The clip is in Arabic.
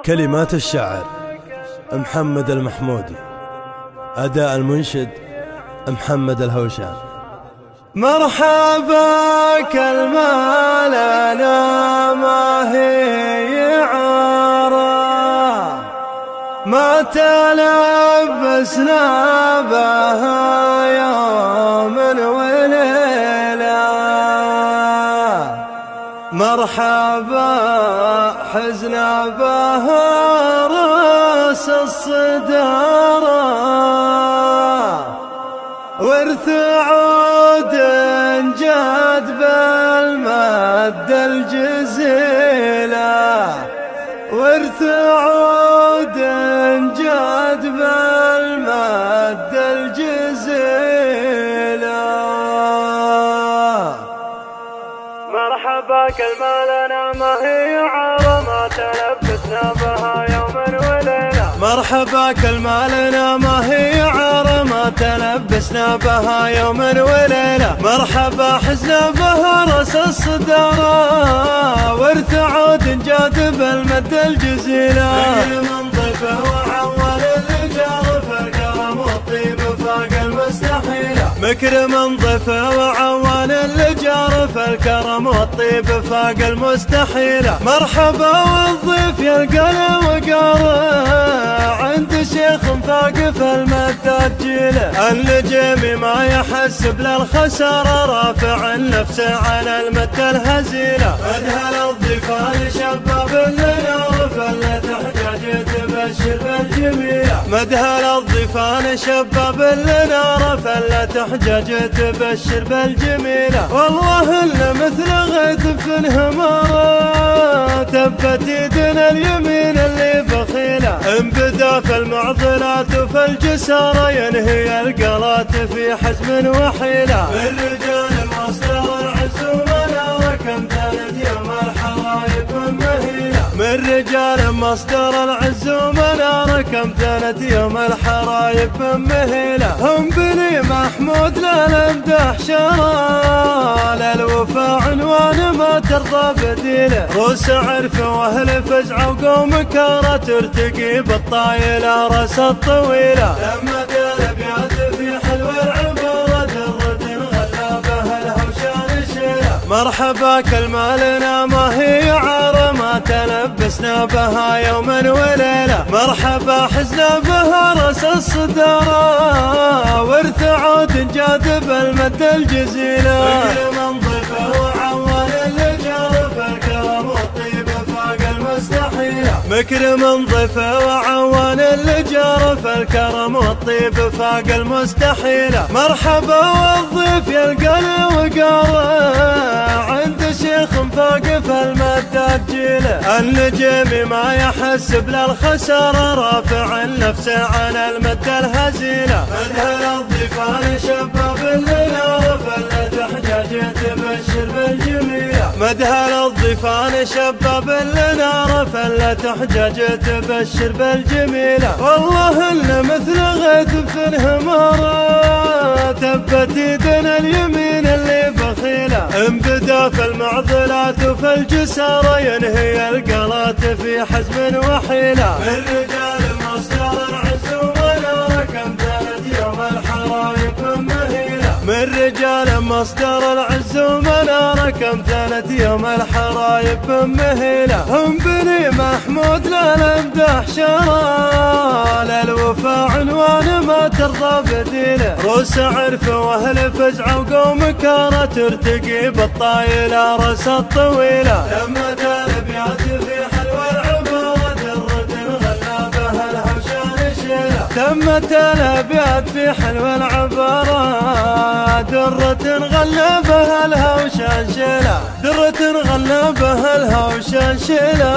كلمات الشاعر محمد المحمودي، أداء المنشد محمد الهوشان. مرحبا كالمال أنا ما هي عارة، ما تلبسنا بها يوم وليلة. مرحبا حزنا بها راس الصدارة، ورث عود جاد بالمد الجزيلة، ورث عود جاد بالمد الجزيلة. مرحبا كالمالنا ما هي عارة، ما تلبسنا بها يوما وليلة. مرحبا كالمالنا ما هي عارة، ما تلبسنا بها يوما وليلة. مرحبا حزنا بها راس الصدارة، ورث عود جاد بالمد الجزيلة. من ضيفه وعول الجار فالكرم والطيب فاق المستحيلة. مكرم ضيفه وعوان الجار فالكرم والطيب فاق المستحيلة. مرحبا والضيف يلقى له وقاره، عند شيخ فاق في المد جيله. النجم ما يحسب للخسارة، رافع النفس على المد الهزيلة. أدهل الضيفان شباب لنار فلت حجاج تبشر بالجميلة. مدهل الضيفان شباب لنار فلت حجاج تبشر بالجميلة. والله إلا مثل غيث في انهمارة، تبت يدنا اليمين اللي بخيلة. ان بدا في المعضلات وفي الجسارة، ينهي القلات في حزم وحيلة. من رجال مصدر العز ومنارة، كم ثالث يوم الحرايب مهيلة. من رجال مصدر العز ومنارة، كم ثالث يوم الحرايب مهيلة. هم بني محمود للمدح شرى، للوفا عنوان ما ترضى بديله. روس عرف واهل فزع وقوم كارة، ترتقي بالطايلة راس الطويلة. لما الابيات في حلو العبارة، درة غلابها الهوشان شيلة. مرحبا كالمالنا ما هي عارة، ما تلبسنا بها يوما وليلة. مرحبا حزنا بها راس الصدارة، ورث عود جاد بالمد الجزيلة. من ضيفه وعوان الجار فالكرم والطيب فاق المستحيلة. مكرم ضيفه وعوان الجار فالكرم والطيب فاق المستحيلة. مرحبا والضيف يلقى له وقاره، عند شيخ فاق في المد جيله. النجم ما يحسب للخسارة، رافع النفس على المد الهزيلة. أدهل الضيفان شباب لنار فلت حجاج تبشر بالجميلة. مدهل الضيفان شباب لنار فلت حجاج تبشر بالجميلة. والله إلا مثل غيث في انهمارة، تبت يدنا اليمين اللي بخيلة. ان بدا في المعضلات وفي الجسارة، ينهي القلات في حزم وحيلة. من رجال مصدر العز ومنارة، كم ثالث يوم الحرايب مهيلة. من رجال مصدر العز ومنارة، كم ثالث يوم الحرايب مهيلة. هم بني محمود للمدح شرى، للوفا عنوان ما ترضى بديله. روس عرف واهل فزع وقوم كارة، ترتقي بالطايلة راس الطويلة. لما الابيات في حلو العبارة، درة غلابها الهوشان شيلة. تمت الابيات في حلو العبارة، درة غلابها الهوشان شيلة. درة غلابها الهوشان شيلة.